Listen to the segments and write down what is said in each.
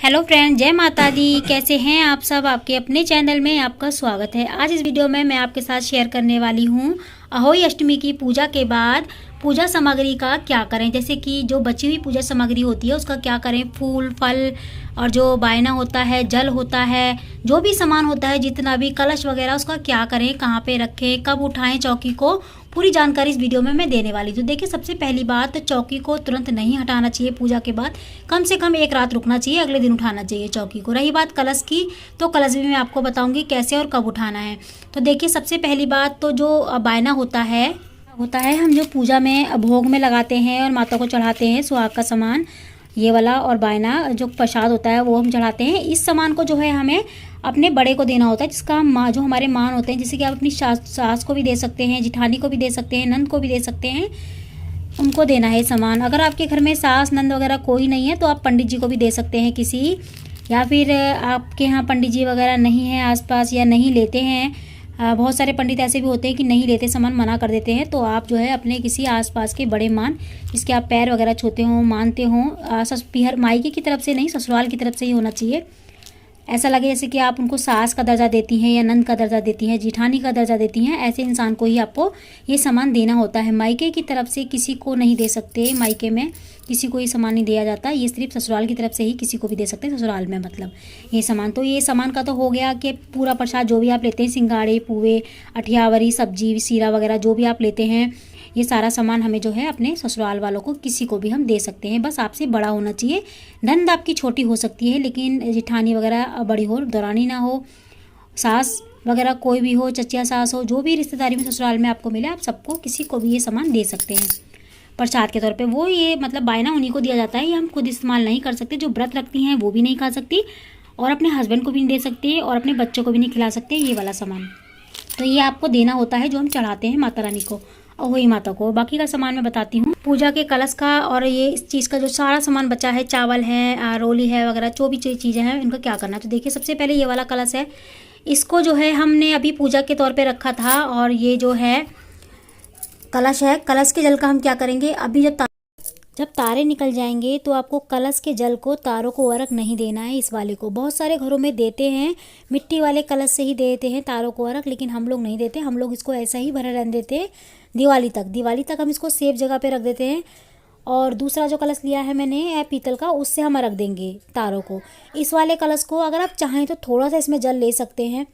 Hello friend, जय माता दी। कैसे हैं आप सब। आपके अपने चैनल में आपका स्वागत है। आज इस वीडियो में मैं आपके साथ शेयर करने वाली हूँ अहोई अष्टमी की पूजा के बाद पूजा सामग्री का क्या करें। जैसे कि जो बची हुई पूजा सामग्री होती है उसका क्या करें, फूल फल और जो बायना होता है, जल होता है, जो भी सामान होता है, जितना भी कलश वगैरह, उसका क्या करें, कहाँ पे रखें, कब उठाएं चौकी को, पूरी जानकारी इस वीडियो में मैं देने वाली हूँ। तो देखिए, सबसे पहली बात, चौकी को तुरंत नहीं हटाना चाहिए। पूजा के बाद कम से कम एक रात रुकना चाहिए, अगले दिन उठाना चाहिए चौकी को। रही बात कलश की, तो कलश भी मैं आपको बताऊंगी कैसे और कब उठाना है। तो देखिए, सबसे पहली बात तो जो बायना होता है हम जो पूजा में भोग में लगाते हैं और माता को चढ़ाते हैं, सुहाग का सामान ये वाला, और बायना जो प्रसाद होता है वो हम चढ़ाते हैं। इस सामान को जो है हमें अपने बड़े को देना होता है, जिसका माँ, जो हमारे मान होते हैं, जैसे कि आप अपनी सास को भी दे सकते हैं, जिठानी को भी दे सकते हैं, नंद को भी दे सकते हैं, उनको देना है सामान। अगर आपके घर में सास नंद वगैरह कोई नहीं है तो आप पंडित जी को भी दे सकते हैं किसी, या फिर आपके यहाँ पंडित जी वगैरह नहीं है आसपास या नहीं लेते हैं, बहुत सारे पंडित ऐसे भी होते हैं कि नहीं लेते, सामान मना कर देते हैं, तो आप जो है अपने किसी आसपास के बड़े मान, जिसके आप पैर वगैरह छूते हों, मानते हों, पीहर मायके की तरफ से नहीं, ससुराल की तरफ से ही होना चाहिए। ऐसा लगे जैसे कि आप उनको सास का दर्जा देती हैं या नंद का दर्जा देती हैं, जिठानी का दर्जा देती हैं, ऐसे इंसान को ही आपको ये सामान देना होता है। मायके की तरफ से किसी को नहीं दे सकते, मायके में किसी को ये सामान नहीं दिया जाता, ये सिर्फ ससुराल की तरफ से ही किसी को भी दे सकते हैं, ससुराल में मतलब ये सामान। तो ये सामान का तो हो गया कि पूरा प्रसाद जो भी आप लेते हैं, सिंगाड़े, पुए, अठियावरी, सब्जी, सीरा वगैरह जो भी आप लेते हैं, ये सारा सामान हमें जो है अपने ससुराल वालों को किसी को भी हम दे सकते हैं। बस आपसे बड़ा होना चाहिए। नंद आपकी छोटी हो सकती है, लेकिन जिठानी वगैरह बड़ी हो, दौरानी ना हो, सास वगैरह कोई भी हो, चचिया सास हो, जो भी रिश्तेदारी में ससुराल में आपको मिले, आप सबको किसी को भी ये सामान दे सकते हैं प्रसाद के तौर पे। वो ये मतलब बायना उन्हीं को दिया जाता है, ये हम खुद इस्तेमाल नहीं कर सकते। जो व्रत रखती हैं वो भी नहीं खा सकती, और अपने हस्बैंड को भी नहीं दे सकती, और अपने बच्चों को भी नहीं खिला सकते ये वाला सामान। तो ये आपको देना होता है जो हम चढ़ाते हैं माता रानी को, अहोई माता को। बाकी का सामान मैं बताती हूँ। पूजा के कलश का और ये इस चीज़ का जो सारा सामान बचा है, चावल है, रोली है वगैरह, जो भी चीज़ें हैं, इनका क्या करना है। तो देखिए, सबसे पहले ये वाला कलश है, इसको जो है हमने अभी पूजा के तौर पे रखा था, और ये जो है कलश है, कलश के जल का हम क्या करेंगे, अभी जब तारे निकल जाएंगे तो आपको कलश के जल को, तारों को अर्घ नहीं देना है। इस वाले को बहुत सारे घरों में देते हैं, मिट्टी वाले कलश से ही देते हैं तारों को अर्घ, लेकिन हम लोग नहीं देते। हम लोग इसको ऐसा ही भरा रहने देते हैं दिवाली तक हम इसको सेफ जगह पे रख देते हैं। और दूसरा जो कलश लिया है मैंने पीतल का, उससे हम रख देंगे तारों को। इस वाले कलश को अगर आप चाहें तो थोड़ा सा इसमें जल ले सकते हैं,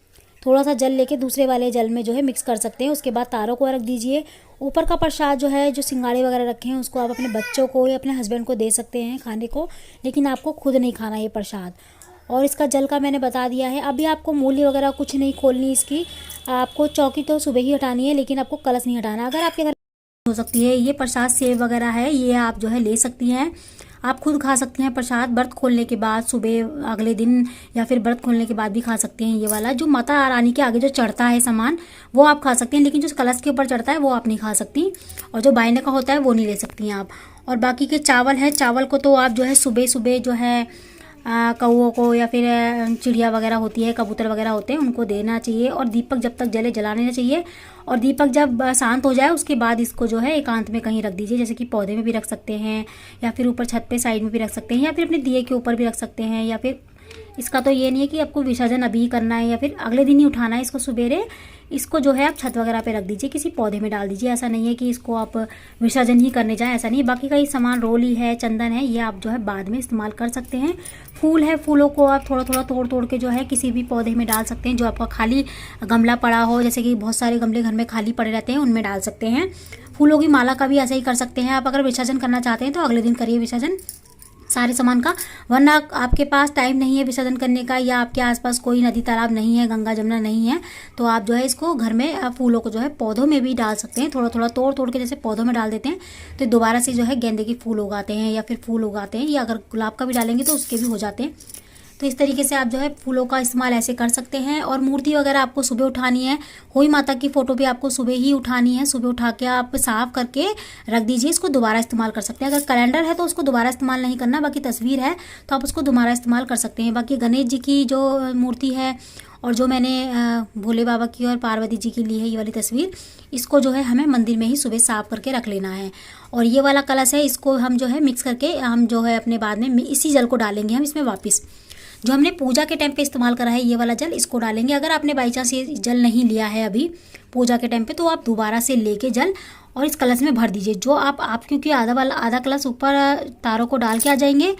थोड़ा सा जल लेके दूसरे वाले जल में जो है मिक्स कर सकते हैं। उसके बाद तारों को रख दीजिए। ऊपर का प्रसाद जो है, जो सिंगाड़े वगैरह रखे हैं, उसको आप अपने बच्चों को या अपने हस्बैंड को दे सकते हैं खाने को, लेकिन आपको खुद नहीं खाना ये प्रसाद। और इसका जल का मैंने बता दिया है। अभी आपको मूली वगैरह कुछ नहीं खोलनी इसकी, आपको चौकी तो सुबह ही हटानी है, लेकिन आपको कलश नहीं हटाना। अगर आपके घर हो सकती है ये प्रसाद सेव वगैरह है, ये आप जो है ले सकती हैं, आप खुद खा सकती हैं प्रसाद। व्रत खोलने के बाद सुबह, अगले दिन, या फिर व्रत खोलने के बाद भी खा सकते हैं। ये वाला जो माता रानी के आगे जो चढ़ता है सामान, वो आप खा सकते हैं, लेकिन जो कलश के ऊपर चढ़ता है वो आप नहीं खा सकती, और जो बायने का होता है वो नहीं ले सकती हैं आप। और बाकी के चावल है, चावल को तो आप जो है सुबह सुबह जो है कौओं को, या फिर चिड़िया वगैरह होती है, कबूतर वगैरह होते हैं, उनको देना चाहिए। और दीपक जब तक जले जलाना चाहिए, और दीपक जब शांत हो जाए उसके बाद इसको जो है एकांत में कहीं रख दीजिए, जैसे कि पौधे में भी रख सकते हैं, या फिर ऊपर छत पे साइड में भी रख सकते हैं, या फिर अपने दिए के ऊपर भी रख सकते हैं। या फिर इसका तो ये नहीं है कि आपको विसर्जन अभी करना है या फिर अगले दिन ही उठाना है इसको सवेरे, इसको जो है आप छत वगैरह पे रख दीजिए, किसी पौधे में डाल दीजिए। ऐसा नहीं है कि इसको आप विसर्जन ही करने जाएं, ऐसा नहीं। बाकी का ये सामान, रोली है, चंदन है, ये आप जो है बाद में इस्तेमाल कर सकते हैं। फूल है, फूलों को आप थोड़ा थोड़ा तोड़ तोड़ के जो है किसी भी पौधे में डाल सकते हैं, जो आपका खाली गमला पड़ा हो, जैसे कि बहुत सारे गमले घर में खाली पड़े रहते हैं, उनमें डाल सकते हैं। फूलों की माला का भी ऐसा ही कर सकते हैं आप। अगर विसर्जन करना चाहते हैं तो अगले दिन करिए विसर्जन सारे सामान का, वरना आपके पास टाइम नहीं है विसर्जन करने का, या आपके आसपास कोई नदी तालाब नहीं है, गंगा जमुना नहीं है, तो आप जो है इसको घर में फूलों को जो है पौधों में भी डाल सकते हैं। थोड़ा थोड़ा तोड़ तोड़ के जैसे पौधों में डाल देते हैं तो दोबारा से जो है गेंदे के फूल उगाते हैं, या फिर फूल उगाते हैं, या अगर गुलाब का भी डालेंगे तो उसके भी हो जाते हैं। तो इस तरीके से आप जो है फूलों का इस्तेमाल ऐसे कर सकते हैं। और मूर्ति वगैरह आपको सुबह उठानी है, होई माता की फ़ोटो भी आपको सुबह ही उठानी है। सुबह उठा के आप साफ़ करके रख दीजिए, इसको दोबारा इस्तेमाल कर सकते हैं। अगर कैलेंडर है तो उसको दोबारा इस्तेमाल नहीं करना, बाकी तस्वीर है तो आप उसको दोबारा इस्तेमाल कर सकते हैं। बाकी गणेश जी की जो मूर्ति है और जो मैंने भोले बाबा की और पार्वती जी की ली है ये वाली तस्वीर, इसको जो है हमें मंदिर में ही सुबह साफ करके रख लेना है। और ये वाला कलश है, इसको हम जो है मिक्स करके हम जो है अपने बाद में इसी जल को डालेंगे हम इसमें वापस। जो हमने पूजा के टाइम पे इस्तेमाल करा है ये वाला जल, इसको डालेंगे। अगर आपने बाई चांस ये जल नहीं लिया है अभी पूजा के टाइम पे, तो आप दोबारा से लेके जल और इस कलश में भर दीजिए। जो आप क्योंकि आधा कलश ऊपर तारों को डाल के आ जाएंगे,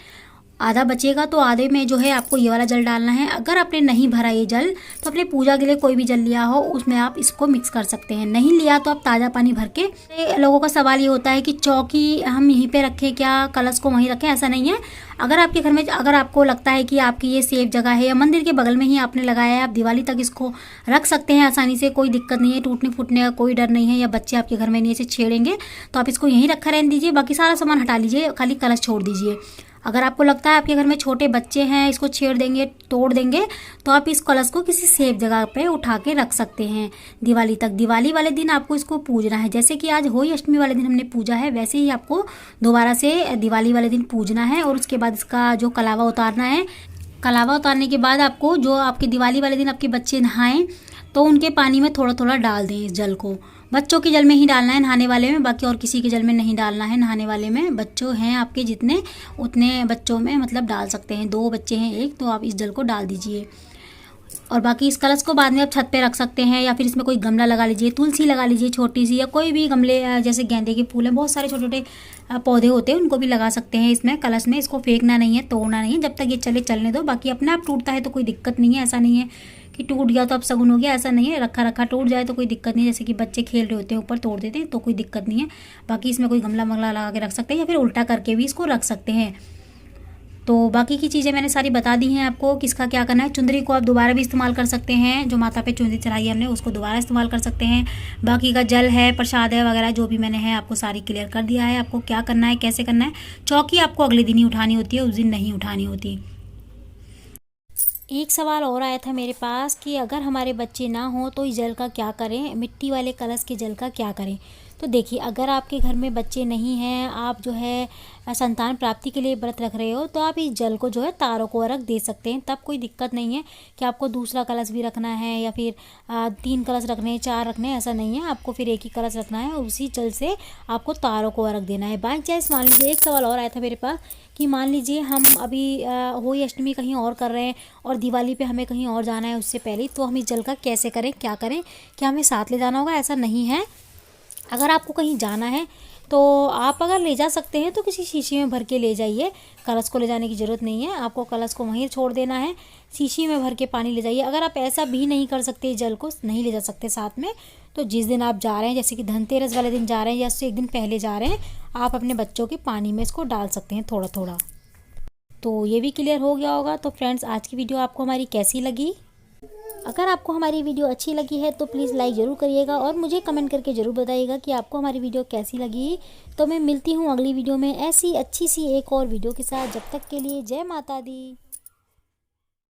आधा बचेगा, तो आधे में जो है आपको ये वाला जल डालना है। अगर आपने नहीं भरा ये जल तो अपने पूजा के लिए कोई भी जल लिया हो उसमें आप इसको मिक्स कर सकते हैं। नहीं लिया तो आप ताज़ा पानी भर के। लोगों का सवाल ये होता है कि चौकी हम यहीं पे रखें क्या, कलश को वहीं रखें? ऐसा नहीं है। अगर आपके घर में, अगर आपको लगता है कि आपकी ये सेफ जगह है या मंदिर के बगल में ही आपने लगाया है, आप दिवाली तक इसको रख सकते हैं आसानी से, कोई दिक्कत नहीं है, टूटने फूटने का कोई डर नहीं है, या बच्चे आपके घर में नहीं ऐसे छेड़ेंगे, तो आप इसको यहीं रखा रहने दीजिए। बाकी सारा सामान हटा लीजिए, खाली कलश छोड़ दीजिए। अगर आपको लगता है आपके घर में छोटे बच्चे हैं, इसको छेड़ देंगे, तोड़ देंगे, तो आप इस कलश को किसी सेफ जगह पे उठा के रख सकते हैं दिवाली तक। दिवाली वाले दिन आपको इसको पूजना है, जैसे कि आज होली अष्टमी वाले दिन हमने पूजा है, वैसे ही आपको दोबारा से दिवाली वाले दिन पूजना है। और उसके बाद इसका जो कलावा उतारना है। कलावा उतारने के बाद आपको, जो आपके दिवाली वाले दिन आपके बच्चे नहाएं, तो उनके पानी में थोड़ा थोड़ा डाल दें इस जल को। बच्चों के जल में ही डालना है नहाने वाले में, बाकी और किसी के जल में नहीं डालना है। नहाने वाले में बच्चों हैं आपके जितने, उतने बच्चों में मतलब डाल सकते हैं। 2 बच्चे हैं एक, तो आप इस जल को डाल दीजिए। और बाकी इस कलश को बाद में आप छत पे रख सकते हैं, या फिर इसमें कोई गमला लगा लीजिए, तुलसी लगा लीजिए छोटी सी, या कोई भी गमले, जैसे गेंदे के फूल हैं, बहुत सारे छोटे छोटे पौधे होते हैं, उनको भी लगा सकते हैं इसमें कलश में। इसको फेंकना नहीं है, तोड़ना नहीं है, जब तक ये चलने दो। बाकी अपने आप टूटता है तो कोई दिक्कत नहीं है। ऐसा नहीं है कि टूट गया तो अब शगुन हो गया, ऐसा नहीं है। रखा रखा टूट जाए तो कोई दिक्कत नहीं है, जैसे कि बच्चे खेल रहे होते हैं ऊपर तोड़ देते हैं तो कोई दिक्कत नहीं है। बाकी इसमें कोई गमला मंगला लगा के रख सकते हैं, या फिर उल्टा करके भी इसको रख सकते हैं। तो बाकी की चीज़ें मैंने सारी बता दी हैं आपको, किसका क्या करना है। चुंदरी को आप दोबारा भी इस्तेमाल कर सकते हैं, जो माता पे चुंदरी चढ़ाई है हमने उसको दोबारा इस्तेमाल कर सकते हैं। बाकी का जल है, प्रसाद है वगैरह, जो भी मैंने है आपको सारी क्लियर कर दिया है। आपको क्या करना है, कैसे करना है। चौकी आपको अगले दिन ही उठानी होती है, उस दिन नहीं उठानी होती। एक सवाल और आया था मेरे पास कि अगर हमारे बच्चे ना हो तो इस जल का क्या करें, मिट्टी वाले कलश के जल का क्या करें। तो देखिए, अगर आपके घर में बच्चे नहीं हैं, आप जो है संतान प्राप्ति के लिए व्रत रख रहे हो, तो आप इस जल को जो है तारों को अर्घ दे सकते हैं। तब कोई दिक्कत नहीं है कि आपको दूसरा कलश भी रखना है, या फिर 3 कलश रखने हैं, 4 रखने हैं, ऐसा नहीं है। आपको फिर एक ही कलश रखना है और उसी जल से आपको तारों को अर्घ देना है। बाई चांस मान लीजिए, एक सवाल और आया था मेरे पास कि मान लीजिए हम अभी होली अष्टमी कहीं और कर रहे हैं और दिवाली पे हमें कहीं और जाना है उससे पहले, तो हम इस जल का कैसे करें, क्या करें। क्या हमें साथ ले जाना होगा? ऐसा नहीं है। अगर आपको कहीं जाना है तो आप अगर ले जा सकते हैं तो किसी शीशी में भर के ले जाइए, कलश को ले जाने की ज़रूरत नहीं है। आपको कलश को वहीं छोड़ देना है, शीशी में भर के पानी ले जाइए। अगर आप ऐसा भी नहीं कर सकते, जल को नहीं ले जा सकते साथ में, तो जिस दिन आप जा रहे हैं, जैसे कि धनतेरस वाले दिन जा रहे हैं या उससे एक दिन पहले जा रहे हैं, आप अपने बच्चों के पानी में इसको डाल सकते हैं थोड़ा थोड़ा। तो ये भी क्लियर हो गया होगा। तो फ्रेंड्स, आज की वीडियो आपको हमारी कैसी लगी? अगर आपको हमारी वीडियो अच्छी लगी है तो प्लीज़ लाइक ज़रूर करिएगा और मुझे कमेंट करके ज़रूर बताइएगा कि आपको हमारी वीडियो कैसी लगी। तो मैं मिलती हूँ अगली वीडियो में ऐसी अच्छी सी एक और वीडियो के साथ। जब तक के लिए जय माता दी।